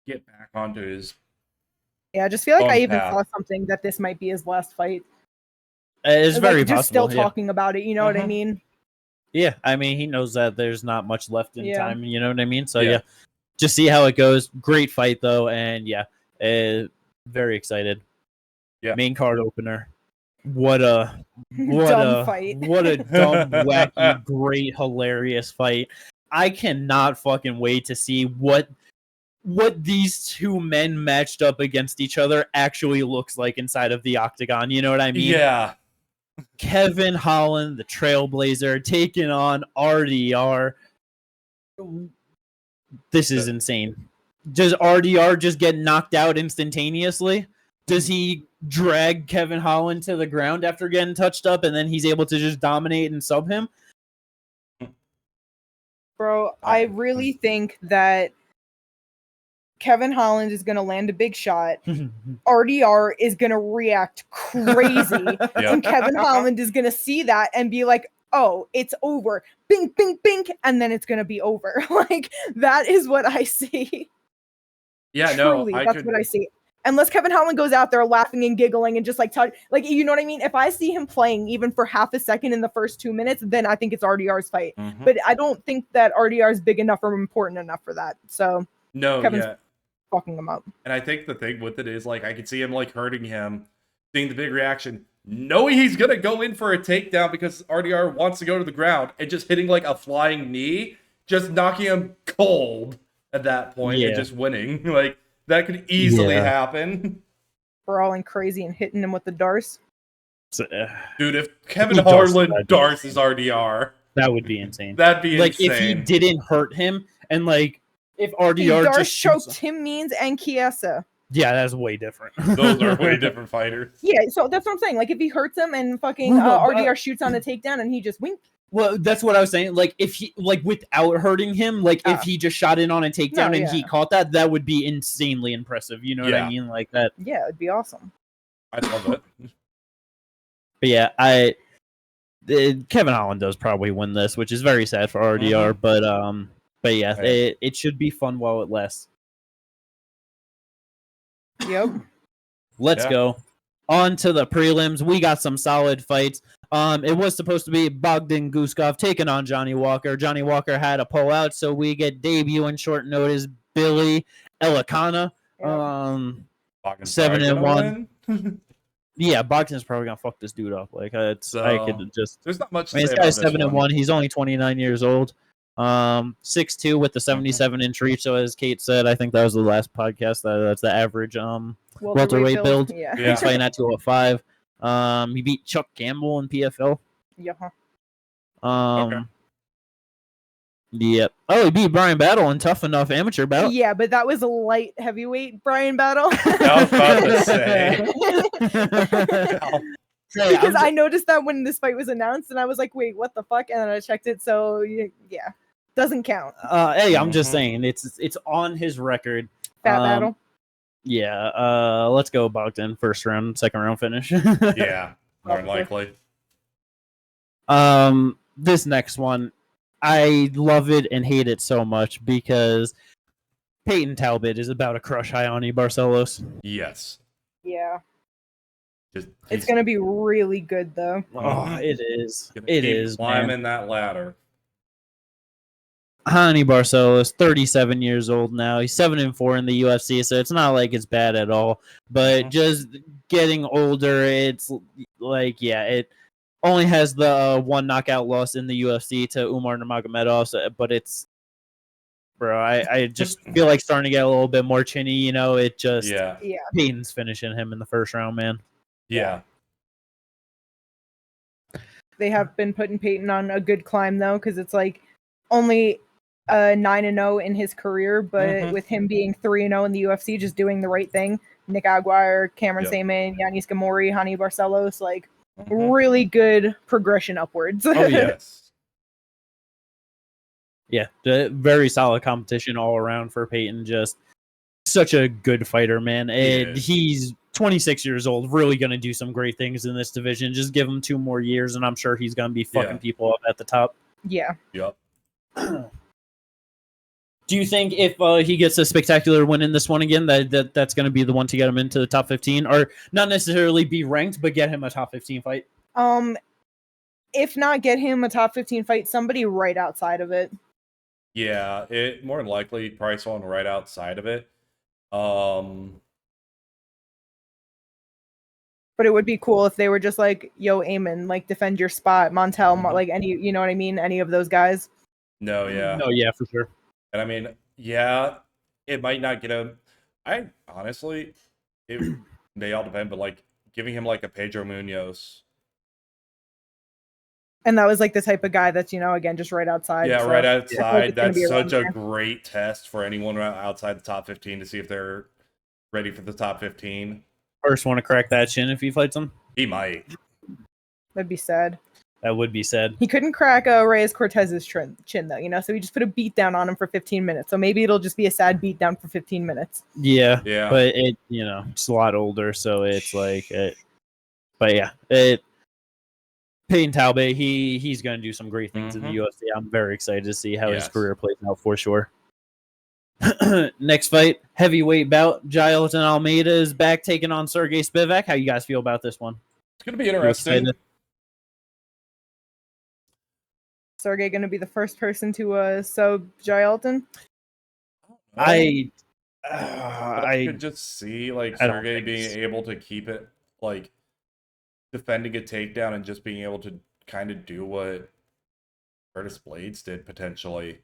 get back onto his. Yeah, I just feel like I even saw something that this might be his last fight. It's very just possible. Still talking about it, you know what I mean? Yeah, I mean, he knows that there's not much left in time, you know what I mean? So, just see how it goes. Great fight, though, and, very excited. Yeah. Main card opener. What a fight. What a dumb, wacky, great, hilarious fight. I cannot fucking wait to see what these 2 men matched up against each other actually looks like inside of the octagon. You know what I mean? Yeah. Kevin Holland, the Trailblazer, taking on RDR. This is insane. Does RDR just get knocked out instantaneously? Does he drag Kevin Holland to the ground after getting touched up and then he's able to just dominate and sub him? Bro, I really think that Kevin Holland is going to land a big shot. RDR is going to react crazy. And Kevin Holland is going to see that and be like, oh, it's over. Bing, bing, bing. And then it's going to be over. Like, that is what I see. Yeah, Truly, that's what I see. Unless Kevin Holland goes out there laughing and giggling and just like, you know what I mean? If I see him playing even for half a second in the first 2 minutes, then I think it's RDR's fight. But I don't think that RDR is big enough or important enough for that. So Kevin's fucking him up. And I think the thing with it is, like, I could see him, like, hurting him, seeing the big reaction, knowing he's going to go in for a takedown because RDR wants to go to the ground, and just hitting, like, a flying knee, just knocking him cold at that point and just winning. Like, that could easily happen. Brawling crazy and hitting him with the darts. Dude, if Kevin Harlan darts is RDR, that would be insane. That'd be like, insane. If he didn't hurt him, and, like, if RDR just choked him, Means and Chiesa. Yeah, that's way different. Those are way different fighters. Yeah, so that's what I'm saying. Like, if he hurts him and fucking RDR shoots on a takedown and he just wink. Well, that's what I was saying. Like, if he, like, without hurting him, like, if he just shot in on a takedown and he caught that would be insanely impressive. You know what I mean? Like that. Yeah, it'd be awesome. I'd love it. But yeah, Kevin Holland does probably win this, which is very sad for RDR. But yeah, it should be fun while it lasts. Yep. Let's go on to the prelims. We got some solid fights. It was supposed to be Bogdan Guskov taking on Johnny Walker. Johnny Walker had a pull out, so we get debut in short notice Billy Elikana. 7-1. Yeah, Bogdan's probably gonna fuck this dude up. Like, I could just. There's not much. This guy's 7-1. He's only 29 years old. 6'2" with the 77-inch reach. So as Kate said, I think that was the last podcast. That's the average welterweight build. Yeah. He's fighting at 205. He beat Chuck Gamble in PFL. Yeah. Yep. Oh, he beat Brian Battle in Tough Enough amateur battle. Yeah, but that was a light heavyweight Brian Battle. I was about to say. Because I noticed that when this fight was announced, and I was like, "Wait, what the fuck?" And then I checked it, so yeah, doesn't count. Hey, I'm just saying it's on his record. Fat Battle. Yeah. Let's go Bogdan. First round, second round finish. Yeah, more likely. This next one, I love it and hate it so much because Payton Talbott is about to crush Ioni Barcelos. Yes. Yeah. It's going to be really good, though. Oh, it is. It is. Climbing that ladder. Ioni Barcelos, 37 years old now. He's 7-4 in the UFC, so it's not like it's bad at all. But just getting older, it's like, it only has the one knockout loss in the UFC to Umar Nurmagomedov, but it's, bro, I just feel like starting to get a little bit more chinny, you know? It just, Payton's finishing him in the first round, man. Yeah. They have been putting Payton on a good climb, though, because it's like only 9-0 in his career, but with him being 3-0 in the UFC, just doing the right thing, Nick Aguirre, Cameron Saman, Yanis Gamori, Hani Barcelos, like really good progression upwards. Oh, yes. Yeah, very solid competition all around for Payton. Just such a good fighter, man. And he's 26 years old, really going to do some great things in this division. Just give him 2 more years, and I'm sure he's going to be fucking people up at the top. Yeah. Yep. Do you think if he gets a spectacular win in this one again, that's going to be the one to get him into the top 15? Or not necessarily be ranked, but get him a top 15 fight? If not get him a top 15 fight, somebody right outside of it. Yeah, it more than likely probably someone right outside of it. But it would be cool if they were just like, yo, Eamon, like defend your spot, Montel, like any, you know what I mean? Any of those guys. No, yeah, for sure. And I mean, yeah, it might not get him. I honestly, it may all depend, but like giving him like a Pedro Munoz. And that was like the type of guy that's, you know, again, just right outside. Yeah, so right outside. That's such a great test for anyone outside the top 15 to see if they're ready for the top 15. First one to crack that chin if he fights him. He might. That'd be sad. That would be sad. He couldn't crack Reyes Cortez's chin, though, you know, so he just put a beat down on him for 15 minutes. So maybe it'll just be a sad beat down for 15 minutes. Yeah. But it, you know, it's a lot older, so it's like, but yeah, Payton Talbot, he's going to do some great things in the UFC. I'm very excited to see how his career plays out for sure. Next fight, heavyweight bout. Jailton Almeida is back taking on Sergei Spivac. How you guys feel about this one? It's going to be interesting. Sergei going to be the first person to sub Jailton? I could just see like Sergei being able to keep it like defending a takedown and just being able to kind of do what Curtis Blades did potentially.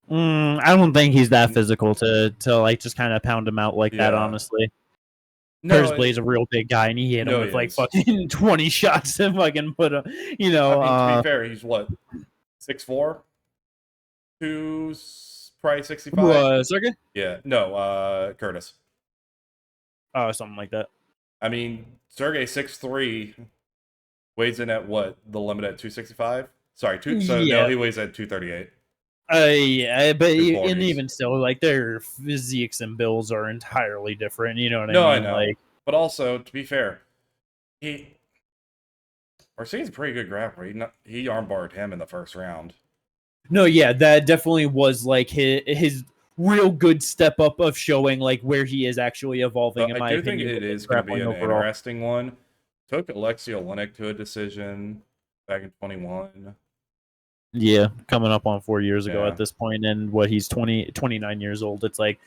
I don't think he's that physical to like just kind of pound him out like that, honestly. No, Curtis Blades is a real big guy, and he hit him with like fucking 20 shots and fucking put him, you know. I mean, to be fair, he's what, 6'4"? Probably 65? Sergei? Yeah, no, Curtis. Oh, something like that. I mean, Sergei 6'3", weighs in at what? The limit at 265? Sorry, no, he weighs at 238. Yeah, but and even still, like their physiques and builds are entirely different. You know what I mean? No, I know. Like, but also, to be fair, Arcene's a pretty good grappler. He armbarred him in the first round. No, yeah, that definitely was like his real good step up of showing like where he is actually evolving. In my opinion, I do think it is going to be an interesting one. Took Alexei Oleinik to a decision back in 21. Yeah, coming up on 4 years ago at this point, and he's 29 years old. It's like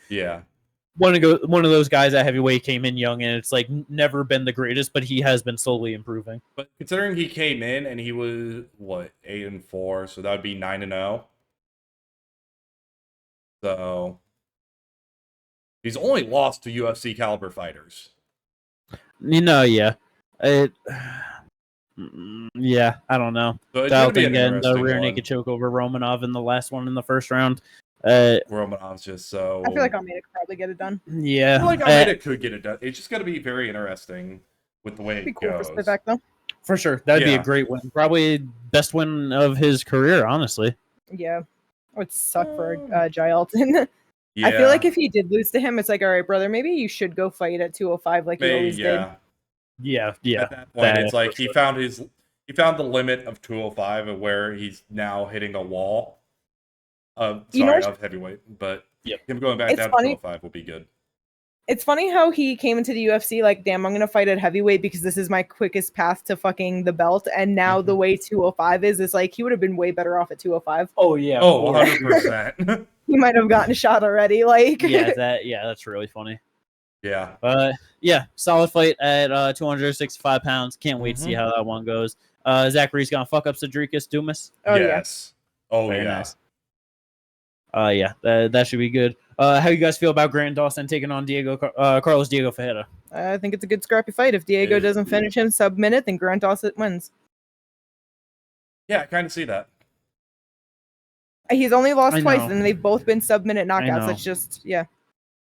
one of those guys at heavyweight came in young, and it's like never been the greatest, but he has been slowly improving. But considering he came in and he was what 8-4, so that would be 9-0. So he's only lost to UFC caliber fighters. You know, yeah. Yeah, I don't know. So Jailton getting the rear naked choke over Romanov in the last one in the first round. Romanov's just so... I feel like Almeida could probably get it done. Yeah. I feel like Almeida could get it done. It's just got to be very interesting with the way it goes. For Spivac, though. For sure. That'd be a great win. Probably best win of his career, honestly. Yeah. It would suck for Jailton. Yeah. I feel like if he did lose to him, it's like, all right, brother, maybe you should go fight at 205 like you always did. Yeah. At that point, it's like he found the limit of 205 of where he's now hitting a wall. Of heavyweight, but him going back down to 205 will be good. It's funny how he came into the UFC like, damn, I'm gonna fight at heavyweight because this is my quickest path to fucking the belt, and now the way 205 is like he would have been way better off at 205. Oh yeah. Oh, 100%. He might have gotten a shot already. Like that's really funny. Yeah. Solid fight at 265 pounds. Can't wait to see how that one goes. Zachary's gonna fuck up Cedricus Dumas. Oh yes. Oh very nice. That should be good. How you guys feel about Grant Dawson taking on Carlos Diego Ferreira? I think it's a good scrappy fight. If Diego doesn't finish him sub-minute, then Grant Dawson wins. Yeah, I kind of see that. He's only lost twice, and they've both been sub-minute knockouts. It's just,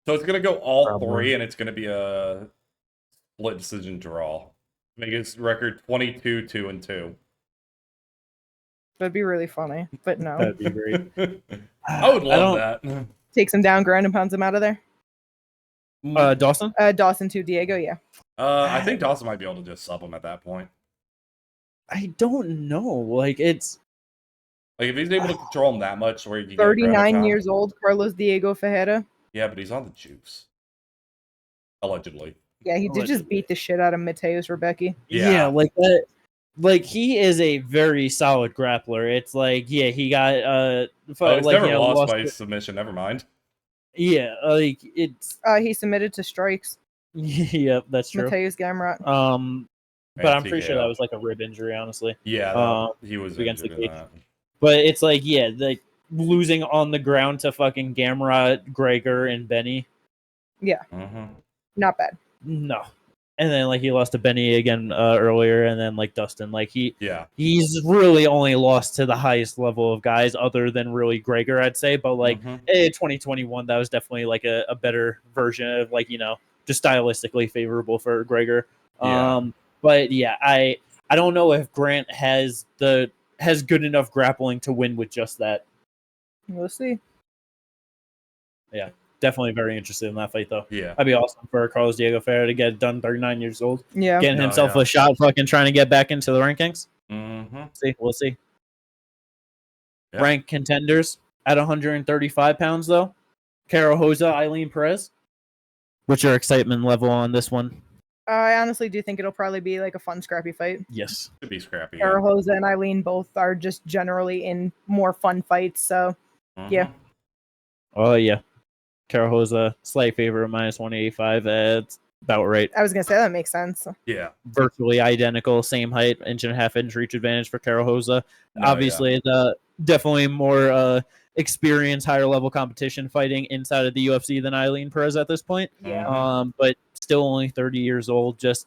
So it's gonna go all Probably. 3, and it's gonna be a split decision draw. Make his record 22-2-2. That'd be really funny, but no. That'd be great. I would love that. Takes him down, ground and pounds him out of there. Dawson? Dawson to Diego, yeah. I think Dawson might be able to just sub him at that point. I don't know. Like, it's... Like, if he's able to control him that much, where you can 39 years old, Carlos Diego Ferreira. Yeah, but he's on the juice. Allegedly. Yeah, he did just beat the shit out of Mateus Rebecki. Yeah, like that. Like, he is a very solid grappler. It's like, yeah, he got he's like, never lost by submission. Never mind. Yeah, like it's he submitted to strikes. Yep, that's true. Mateus Gamrot. But I'm pretty sure that was like a rib injury, honestly. Yeah, he was against the cage. that. But it's like, yeah, like losing on the ground to fucking Gamrot, Gregor, and Benny. Yeah, not bad. No. And then like he lost to Benny again earlier, and then like Dustin, like he's really only lost to the highest level of guys other than really Gregor, I'd say. But like 2021, that was definitely like a better version of like, you know, just stylistically favorable for Gregor. But yeah, I don't know if Grant has good enough grappling to win with just that. We'll see. Yeah. Definitely very interested in that fight, though. Yeah. That'd be awesome for Carlos Diego Ferreira to get done 39 years old. Yeah. Getting himself a shot, fucking trying to get back into the rankings. We'll see. Yeah. Ranked contenders at 135 pounds, though. Carahosa, Eileen Perez. What's your excitement level on this one? I honestly do think it'll probably be like a fun, scrappy fight. Yes. Should be scrappy. Carahosa and Eileen both are just generally in more fun fights, so yeah. Oh, yeah. Carahosa, slight favorite, minus 185. That's about right. I was going to say that makes sense. Yeah. Virtually identical, same height, 1.5 reach advantage for Carahosa. Obviously, the definitely more experienced, higher level competition fighting inside of the UFC than Eileen Perez at this point. Yeah. But still only 30 years old, just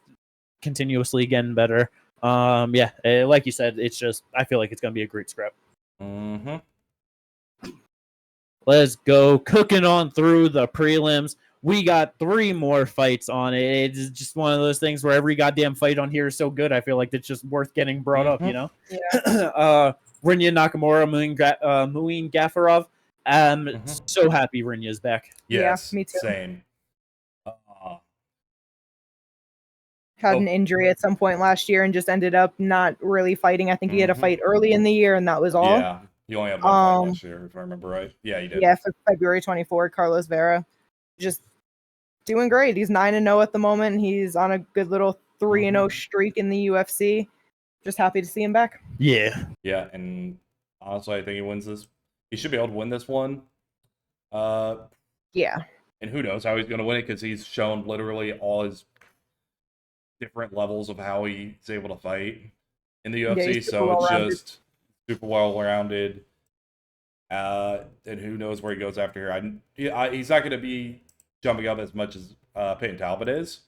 continuously getting better. Like you said, it's just, I feel like it's going to be a great scrap. Let's go cooking on through the prelims. We got 3 more fights on it. It's just one of those things where every goddamn fight on here is so good. I feel like it's just worth getting brought up, you know? Yeah. Rinya Nakamura, Muin Gafarov. So happy Rinya's back. Yes, yeah, me too. Same. Had an injury at some point last year and just ended up not really fighting. I think he had a fight early in the year, and that was all. Yeah. You only had one fight last year, if I remember right. Yeah, you did. Yeah, for February 24, Carlos Vera. Just doing great. He's 9-0 at the moment. He's on a good little 3-0 streak in the UFC. Just happy to see him back. Yeah. Yeah, and honestly, I think he wins this. He should be able to win this one. Yeah. And who knows how he's going to win it, because he's shown literally all his different levels of how he's able to fight in the UFC. So it's just super well-rounded. And who knows where he goes after here. He's not going to be jumping up as much as Payton Talbott is.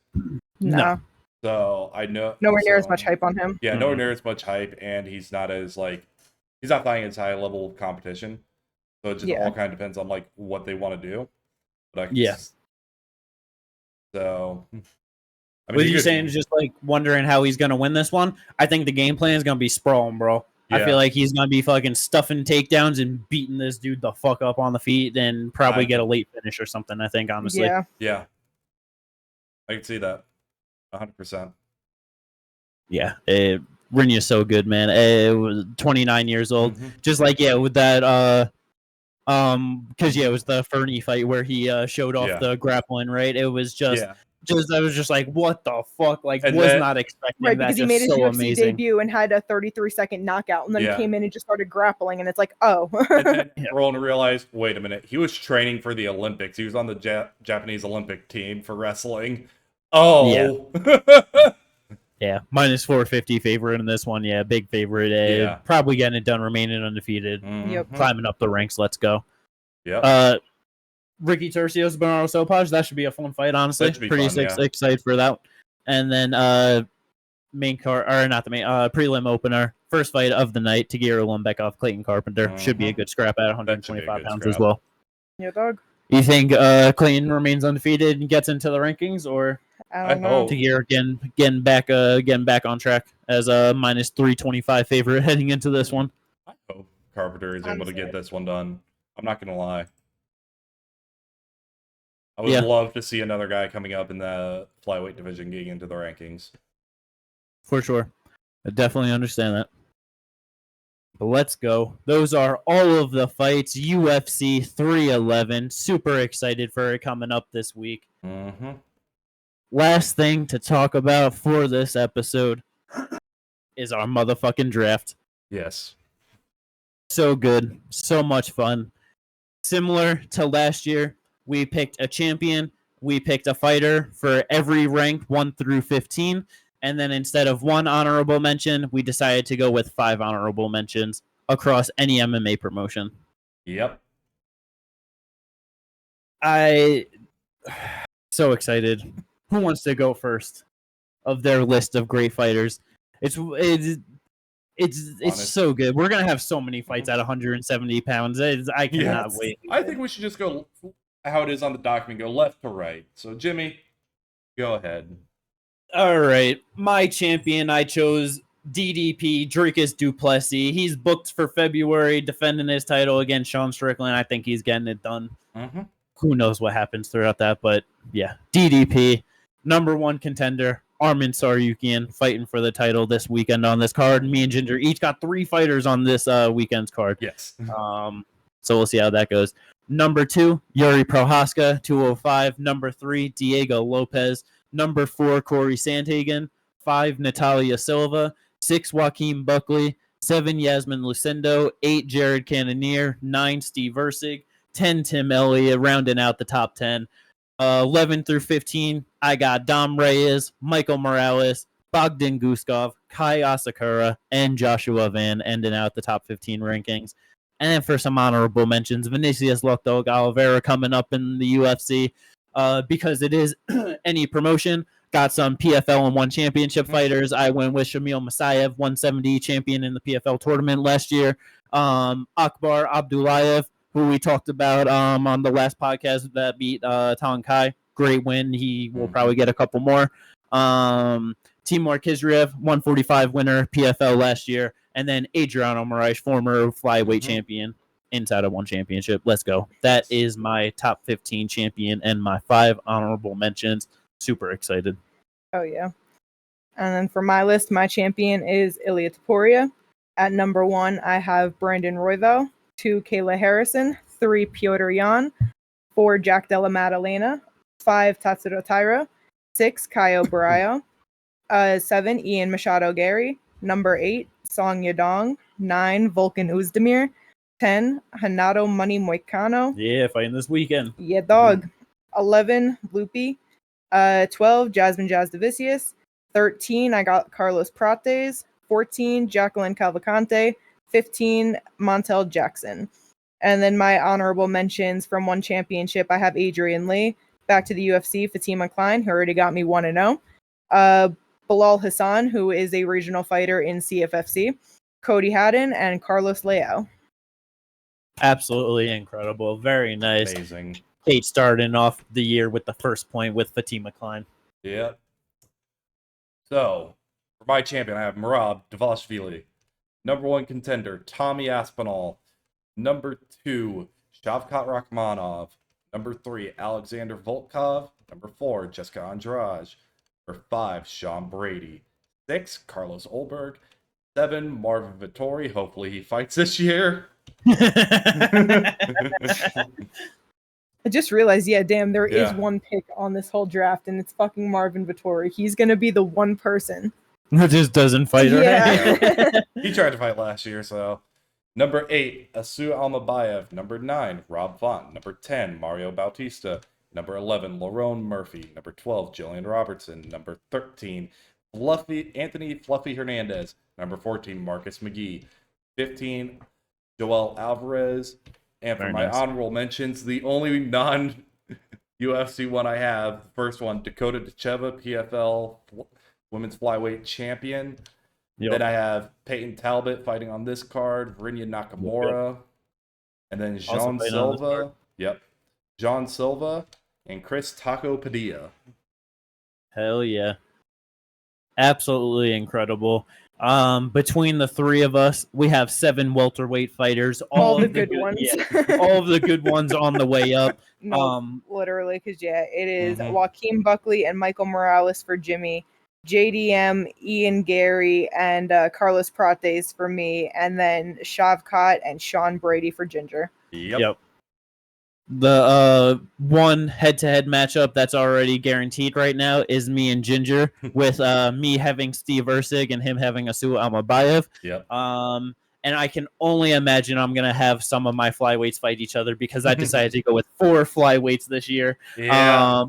No. So I know nowhere near as much hype on him. Yeah, nowhere near as much hype, and he's not as he's not fighting as high level competition. So it just all kind of depends on what they want to do. But so I mean, what you saying? Just wondering how he's gonna win this one. I think the game plan is gonna be sprawling, bro. Yeah. I feel like he's gonna be fucking stuffing takedowns and beating this dude the fuck up on the feet, and probably get a late finish or something. I think, honestly. Yeah. I can see that. 100%. Yeah, Rinya's so good, man. 29 years old, just with that. Because it was the Fernie fight where he showed off the grappling, right? It was just I was just like, what the fuck? Not expecting that. Right, because he made his UFC debut and had a 33-second knockout, and then he came in and just started grappling, and it's like, oh. And then Roland realized, wait a minute, he was training for the Olympics. He was on the Japanese Olympic team for wrestling. Oh. Yeah, minus 450 favorite in this one. Yeah, big favorite. Probably getting it done, remaining undefeated. Climbing up the ranks. Let's go. Yep. Ricky Tercios, Bernardo Sopaj. That should be a fun fight, honestly. Pretty excited for that. And then prelim opener. First fight of the night, Tagira Lumbekov, Clayton Carpenter. Should be a good scrap at 125 pounds as well. Yeah, dog. You think Clayton remains undefeated and gets into the rankings, or I don't know. hope. You're getting back on track as a minus 325 favorite heading into this one? I hope Carpenter is able to get this one done. I'm not gonna lie. I would love to see another guy coming up in the flyweight division getting into the rankings. For sure. I definitely understand that. But let's go. Those are all of the fights. UFC 311. Super excited for it coming up this week. Mm-hmm. Last thing to talk about for this episode is our motherfucking draft. Yes. So good. So much fun. Similar to last year, we picked a champion. We picked a fighter for every rank 1 through 15. And then instead of 1 honorable mention, we decided to go with 5 honorable mentions across any MMA promotion. Yep. So excited. Who wants to go first of their list of great fighters? It's so good. We're gonna have so many fights at 170 pounds. I cannot wait. I think we should just go how it is on the document. Go left to right. So Jimmy, go ahead. All right, my champion. I chose DDP Dricus du Plessis. He's booked for February, defending his title against Sean Strickland. I think he's getting it done. Mm-hmm. Who knows what happens throughout that, but yeah, DDP, #1 contender. Arman Tsarukyan fighting for the title this weekend on this card. Me and Ginger each got 3 fighters on this weekend's card. Yes. So we'll see how that goes. #2, Yuri Prochazka, 205. #3, Diego Lopez. #4, Corey Sandhagen. 5, Natalia Silva. 6, Joaquin Buckley. 7, Yasmin Lucindo. 8, Jared Cannonier. 9, Steve Versig. 10, Tim Elliott, rounding out the top 10. 11 through 15, I got Dom Reyes, Michael Morales, Bogdan Guskov, Kai Asakura, and Joshua Van ending out the top 15 rankings. And then for some honorable mentions, Vinicius Lockdog Oliveira coming up in the UFC because it is any promotion. Got some PFL and 1 championship fighters. I went with Shamil Masayev, 170 champion in the PFL tournament last year. Akbar Abdullayev, who we talked about on the last podcast that beat Tong Kai. Great win. He will probably get a couple more. Timur Kizriev, 145 winner, PFL last year. And then Adriano Moraes, former flyweight champion, inside of 1 championship. Let's go. That is my top 15 champion and my 5 honorable mentions. Super excited. Oh, yeah. And then for my list, my champion is Ilia Topuria. At #1, I have Brandon Royval. 2, Kayla Harrison. 3, Piotr Jan. 4, Jack Della Maddalena. 5, Tatsuro Taira. 6, Caio Barrio. 7, Ian Machado Gary. 8, Song Yadong. 9, Volkan Uzdemir. 10, Hanato Money Moicano. Yeah, fighting this weekend. Yeah, dog. 11, Loopy. 12, Jasmine Jazdavicius. 13, I got Carlos Prates. 14, Jacqueline Cavalcante. 15, Montel Jackson. And then my honorable mentions from 1 championship, I have Adrian Lee. Back to the UFC, Fatima Klein, who already got me 1-0. Bilal Hassan, who is a regional fighter in CFFC. Cody Haddon, and Carlos Leao. Absolutely incredible. Very nice. Amazing. Kate starting off the year with the first point with Fatima Klein. Yep. So, for my champion, I have Merab Dvalishvili. #1 contender, Tommy Aspinall. #2, Shavkat Rakhmonov. #3, Alexander Volkov. #4, Jessica Andrade. #5, Sean Brady. 6, Carlos Olberg. 7, Marvin Vettori. Hopefully he fights this year. I just realized, there is 1 pick on this whole draft, and it's fucking Marvin Vettori. He's going to be the 1 person that just doesn't fight, right? He tried to fight last year, so. #8, Asu Almabayev. #9, Rob Font. #10, Mario Bautista. #11, Lerone Murphy. #12, Jillian Robertson. #13, Anthony Fluffy Hernandez. #14, Marcus McGee. 15, Joel Alvarez. And for my honorable mentions, the only non-UFC one I have, first one, Dakota Dacheva, PFL Women's Flyweight Champion. Yep. Then I have Payton Talbott fighting on this card, Rinya Nakamura, and then Jean Silva. Yep. John Silva, and Chris Taco Padilla. Hell yeah. Absolutely incredible. Between the three of us, we have 7 welterweight fighters. All the good ones. Yeah, all of the good ones on the way up. No, literally, because it is Joaquin Buckley and Michael Morales for Jimmy, JDM, Ian Gary, and Carlos Prates for me, and then Shavkat and Sean Brady for Ginger. Yep. The one head-to-head matchup that's already guaranteed right now is me and Ginger, with me having Steve Ursig and him having Asu Almabayev. Yep. And I can only imagine I'm gonna have some of my flyweights fight each other because I decided to go with 4 flyweights this year. Yeah.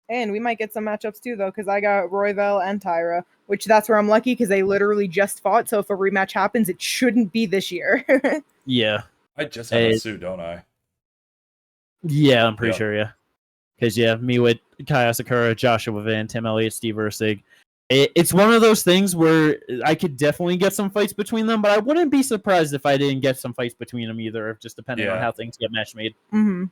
And we might get some matchups too, though, because I got Royval and Tyra, which that's where I'm lucky because they literally just fought. So if a rematch happens, it shouldn't be this year. Yeah. I just have Asu, don't I? Yeah, I'm pretty sure, yeah. Because, me with Kaya Sakura, Joshua Van, Tim Elliott, Steve Ursig. It's one of those things where I could definitely get some fights between them, but I wouldn't be surprised if I didn't get some fights between them either, just depending on how things get match made. Mm-hmm.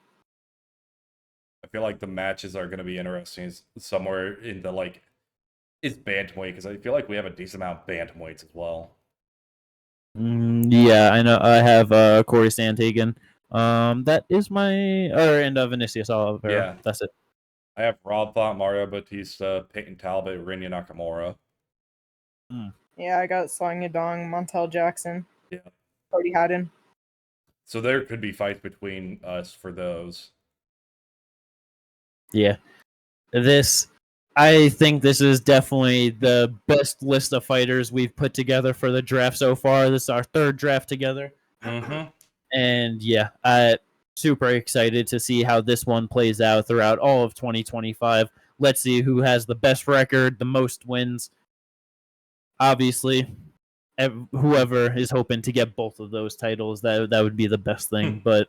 I feel like the matches are going to be interesting somewhere in the, it's bantamweight, because I feel like we have a decent amount of bantamweights as well. Yeah, I know. I have Corey Sandhagen. That is my and Vinicius Oliveira. Yeah, that's it. I have Rob Thought, Mario Batista, Payton Talbott, Rinya Nakamura. Yeah, I got Song Yadong, Montel Jackson. Yeah, Cody Haddon. So there could be fights between us for those. Yeah, I think this is definitely the best list of fighters we've put together for the draft so far. This is our 3rd draft together. And I'm super excited to see how this one plays out throughout all of 2025. Let's see who has the best record, the most wins. Obviously, whoever is hoping to get both of those titles, that would be the best thing. But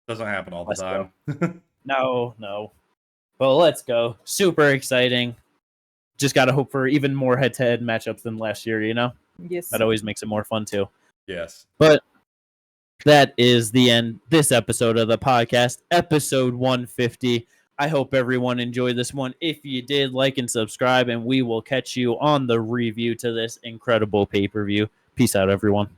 doesn't happen all the time. No. Well, let's go. Super exciting. Just got to hope for even more head-to-head matchups than last year, Yes. That always makes it more fun, too. Yes. But that is the end this episode of the podcast, episode 150. I hope everyone enjoyed this one. If you did, like and subscribe, and we will catch you on the review to this incredible pay-per-view. Peace out, everyone.